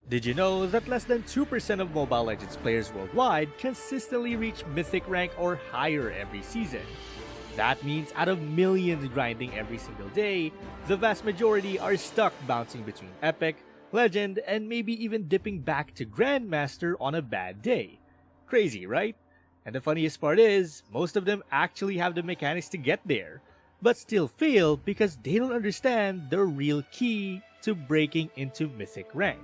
Did you know that less than 2% of Mobile Legends players worldwide consistently reach Mythic rank or higher every season? That means out of millions grinding every single day, the vast majority are stuck bouncing between Epic, Legend, and maybe even dipping back to Grandmaster on a bad day. Crazy, right? And the funniest part is, most of them actually have the mechanics to get there, but still fail because they don't understand the real key to breaking into Mythic rank.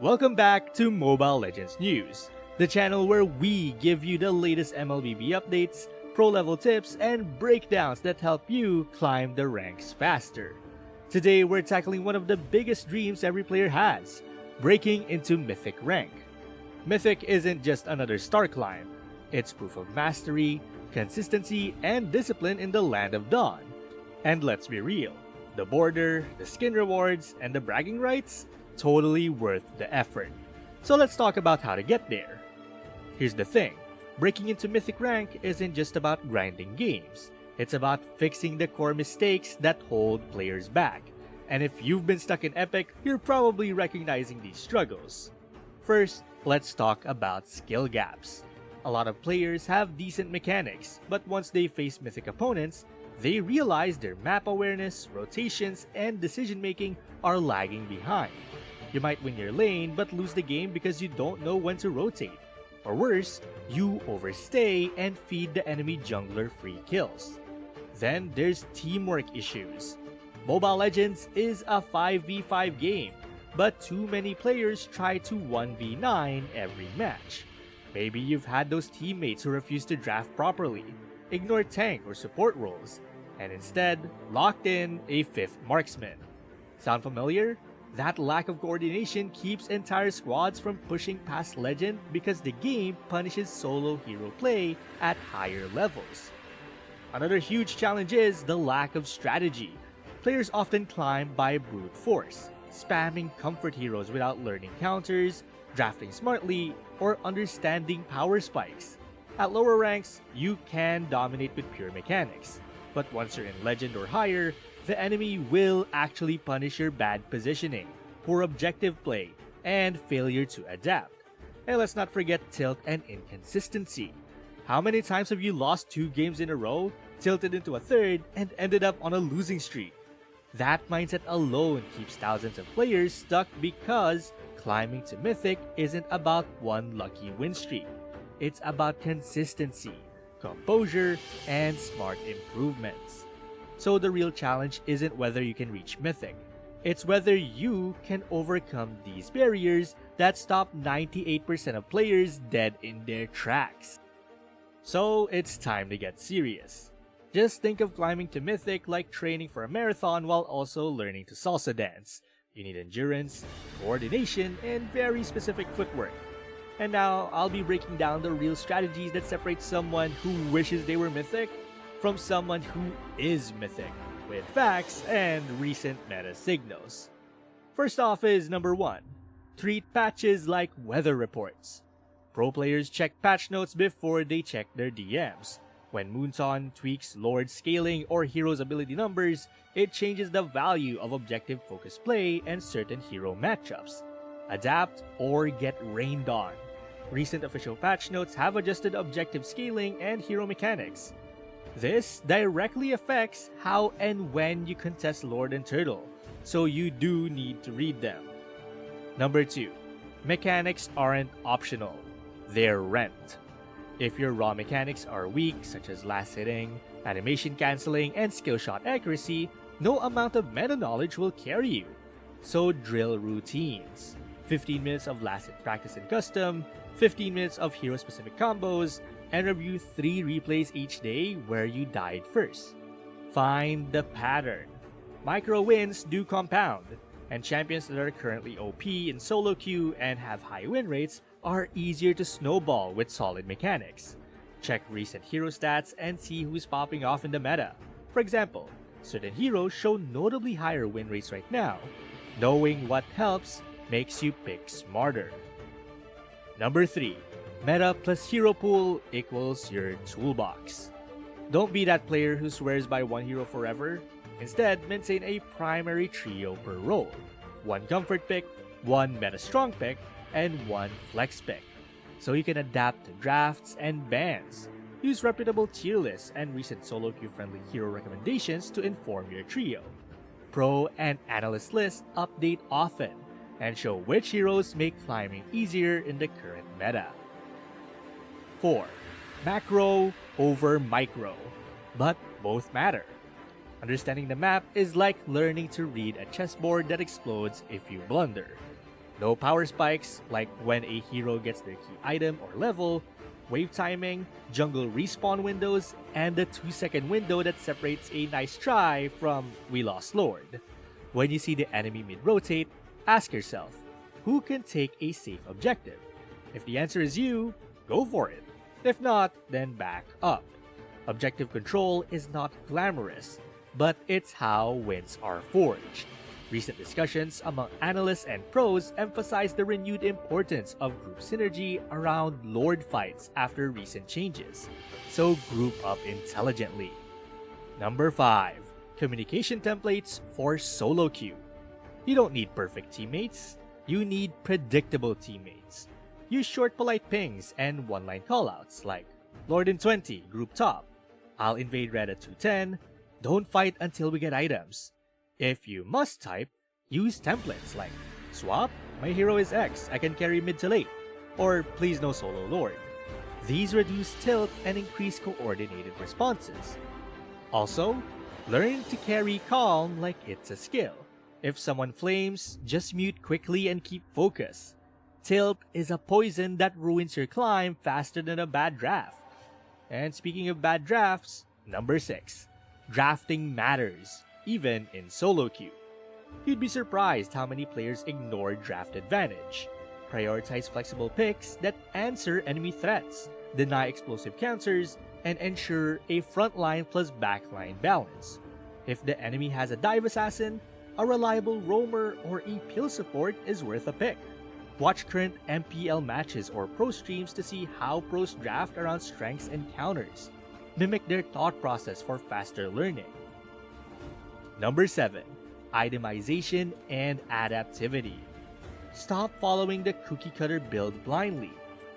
Welcome back to Mobile Legends News, the channel where we give you the latest MLBB updates, pro level tips, and breakdowns that help you climb the ranks faster. Today we're tackling one of the biggest dreams every player has, breaking into Mythic rank. Mythic isn't just another star climb, it's proof of mastery, consistency, and discipline in the Land of Dawn. And let's be real, the border, the skin rewards, and the bragging rights? Totally worth the effort. So let's talk about how to get there. Here's the thing, breaking into Mythic rank isn't just about grinding games. It's about fixing the core mistakes that hold players back. And if you've been stuck in Epic, you're probably recognizing these struggles. First, let's talk about skill gaps. A lot of players have decent mechanics, but once they face Mythic opponents, they realize their map awareness, rotations, and decision making are lagging behind. You might win your lane but lose the game because you don't know when to rotate. Or worse, you overstay and feed the enemy jungler free kills. Then there's teamwork issues. Mobile Legends is a 5v5 game, but too many players try to 1v9 every match. Maybe you've had those teammates who refuse to draft properly, ignore tank or support roles, and instead locked in a 5th marksman. Sound familiar? That lack of coordination keeps entire squads from pushing past Legend because the game punishes solo hero play at higher levels. Another huge challenge is the lack of strategy. Players often climb by brute force, spamming comfort heroes without learning counters, drafting smartly, or understanding power spikes. At lower ranks, you can dominate with pure mechanics, but once you're in Legend or higher, the enemy will actually punish your bad positioning, poor objective play, and failure to adapt. And let's not forget tilt and inconsistency. How many times have you lost 2 games in a row, tilted into a third, and ended up on a losing streak? That mindset alone keeps thousands of players stuck because climbing to Mythic isn't about one lucky win streak. It's about consistency, composure, and smart improvements. So the real challenge isn't whether you can reach Mythic. It's whether you can overcome these barriers that stop 98% of players dead in their tracks. So it's time to get serious. Just think of climbing to Mythic like training for a marathon while also learning to salsa dance. You need endurance, coordination, and very specific footwork. And now I'll be breaking down the real strategies that separate someone who wishes they were Mythic from someone who is Mythic, with facts and recent meta signals. First off is number 1. Treat patches like weather reports. Pro players check patch notes before they check their DMs. When Moonton tweaks Lord scaling or hero's ability numbers, it changes the value of objective-focused play and certain hero matchups. Adapt or get rained on. Recent official patch notes have adjusted objective scaling and hero mechanics. This directly affects how and when you contest Lord and Turtle, so you do need to read them. Number 2. Mechanics aren't optional, they're rent. If your raw mechanics are weak, such as last hitting, animation cancelling, and skill shot accuracy, no amount of meta knowledge will carry you. So drill routines. 15 minutes of last hit practice in custom, 15 minutes of hero specific combos, and review 3 replays each day where you died first. Find the pattern. Micro wins do compound, and champions that are currently OP in solo queue and have high win rates are easier to snowball with solid mechanics. Check recent hero stats and see who's popping off in the meta. For example, certain heroes show notably higher win rates right now. Knowing what helps makes you pick smarter. Number 3. Meta plus hero pool equals your toolbox. Don't be that player who swears by one hero forever. Instead, maintain a primary trio per role. One comfort pick, one meta strong pick, and one flex pick, so you can adapt to drafts and bans. Use reputable tier lists and recent solo queue friendly hero recommendations to inform your trio. Pro and analyst lists update often and show which heroes make climbing easier in the current meta. 4. Macro over micro, but both matter. Understanding the map is like learning to read a chessboard that explodes if you blunder. No power spikes, like when a hero gets their key item or level, wave timing, jungle respawn windows, and the 2-second window that separates a nice try from we lost Lord. When you see the enemy mid-rotate, ask yourself, who can take a safe objective? If the answer is you, go for it. If not, then back up. Objective control is not glamorous, but it's how wins are forged. Recent discussions among analysts and pros emphasize the renewed importance of group synergy around Lord fights after recent changes, so group up intelligently. Number 5. Communication templates for solo queue. You don't need perfect teammates, you need predictable teammates. Use short polite pings and one-line callouts like, Lord in 20, group top. I'll invade red at 210. Don't fight until we get items. If you must type, use templates like, swap, my hero is X, I can carry mid to late. Or please no solo Lord. These reduce tilt and increase coordinated responses. Also, learn to carry calm like it's a skill. If someone flames, just mute quickly and keep focus. Tilt is a poison that ruins your climb faster than a bad draft. And speaking of bad drafts, number 6. Drafting matters, even in solo queue. You'd be surprised how many players ignore draft advantage. Prioritize flexible picks that answer enemy threats, deny explosive counters, and ensure a frontline plus backline balance. If the enemy has a dive assassin, a reliable roamer, or a peel support is worth a pick. Watch current MPL matches or pro streams to see how pros draft around strengths and counters. Mimic their thought process for faster learning. Number 7. Itemization and adaptivity. Stop following the cookie-cutter build blindly.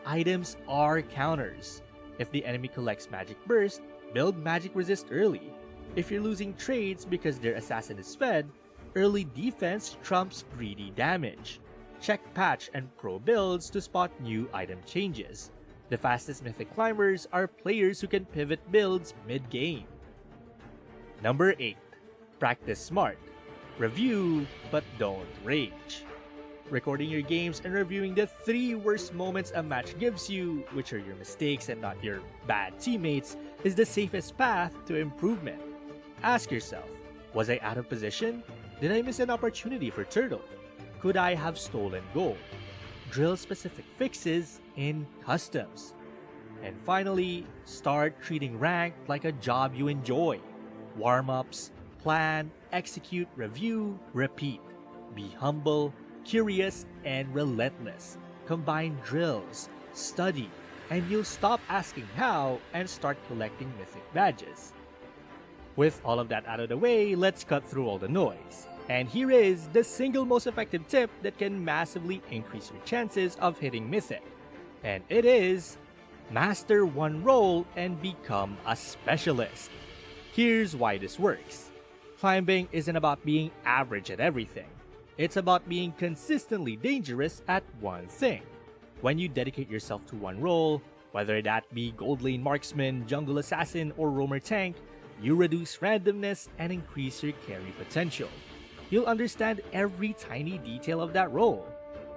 Items are counters. If the enemy collects Magic Burst, build Magic Resist early. If you're losing trades because their assassin is fed, early defense trumps greedy damage. Check patch and pro builds to spot new item changes. The fastest Mythic climbers are players who can pivot builds mid-game. Number 8. Practice smart. Review, but don't rage. Recording your games and reviewing the 3 worst moments a match gives you, which are your mistakes and not your bad teammates, is the safest path to improvement. Ask yourself, was I out of position? Did I miss an opportunity for turtle? Could I have stolen gold? Drill specific fixes in customs. And finally, start treating ranked like a job you enjoy. Warm-ups, plan, execute, review, repeat. Be humble, curious, and relentless. Combine drills, study, and you'll stop asking how and start collecting mythic badges. With all of that out of the way, let's cut through all the noise. And here is the single most effective tip that can massively increase your chances of hitting Mythic. And it is, master one role and become a specialist. Here's why this works. Climbing isn't about being average at everything. It's about being consistently dangerous at one thing. When you dedicate yourself to one role, whether that be gold lane marksman, jungle assassin, or roamer tank, you reduce randomness and increase your carry potential. You'll understand every tiny detail of that role.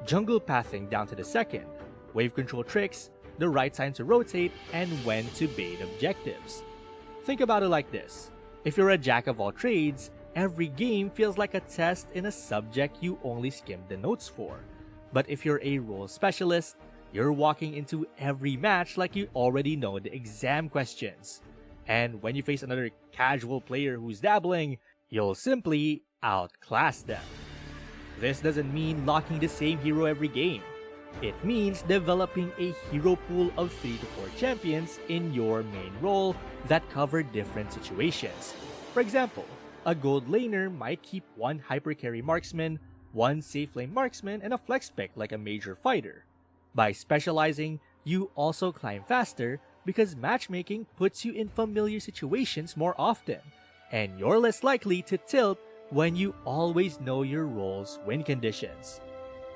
Jungle pathing down to the second, wave control tricks, the right time to rotate, and when to bait objectives. Think about it like this. If you're a jack of all trades, every game feels like a test in a subject you only skimmed the notes for. But if you're a role specialist, you're walking into every match like you already know the exam questions. And when you face another casual player who's dabbling, you'll simply outclass them. This doesn't mean locking the same hero every game. It means developing a hero pool of 3 to 4 champions in your main role that cover different situations. For example, a gold laner might keep one hyper carry marksman, one safe lane marksman, and a flex pick like a major fighter. By specializing, you also climb faster because matchmaking puts you in familiar situations more often, and you're less likely to tilt when you always know your role's win conditions.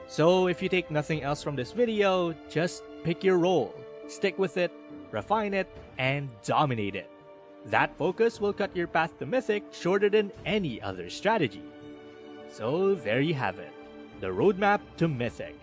So if you take nothing else from this video, just pick your role, stick with it, refine it, and dominate it. That focus will cut your path to Mythic shorter than any other strategy. So there you have it, the roadmap to Mythic.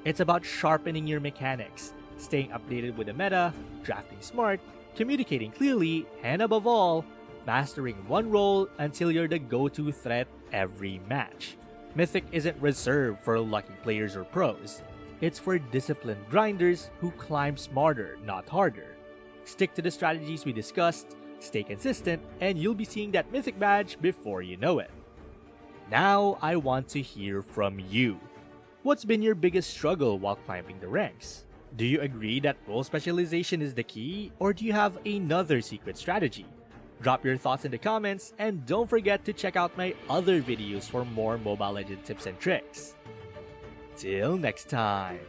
It's about sharpening your mechanics, staying updated with the meta, drafting smart, communicating clearly, and above all, mastering one role until you're the go-to threat every match. Mythic isn't reserved for lucky players or pros. It's for disciplined grinders who climb smarter, not harder. Stick to the strategies we discussed, stay consistent, and you'll be seeing that Mythic badge before you know it. Now I want to hear from you. What's been your biggest struggle while climbing the ranks? Do you agree that role specialization is the key, or do you have another secret strategy? Drop your thoughts in the comments, and don't forget to check out my other videos for more Mobile Legends tips and tricks. Till next time!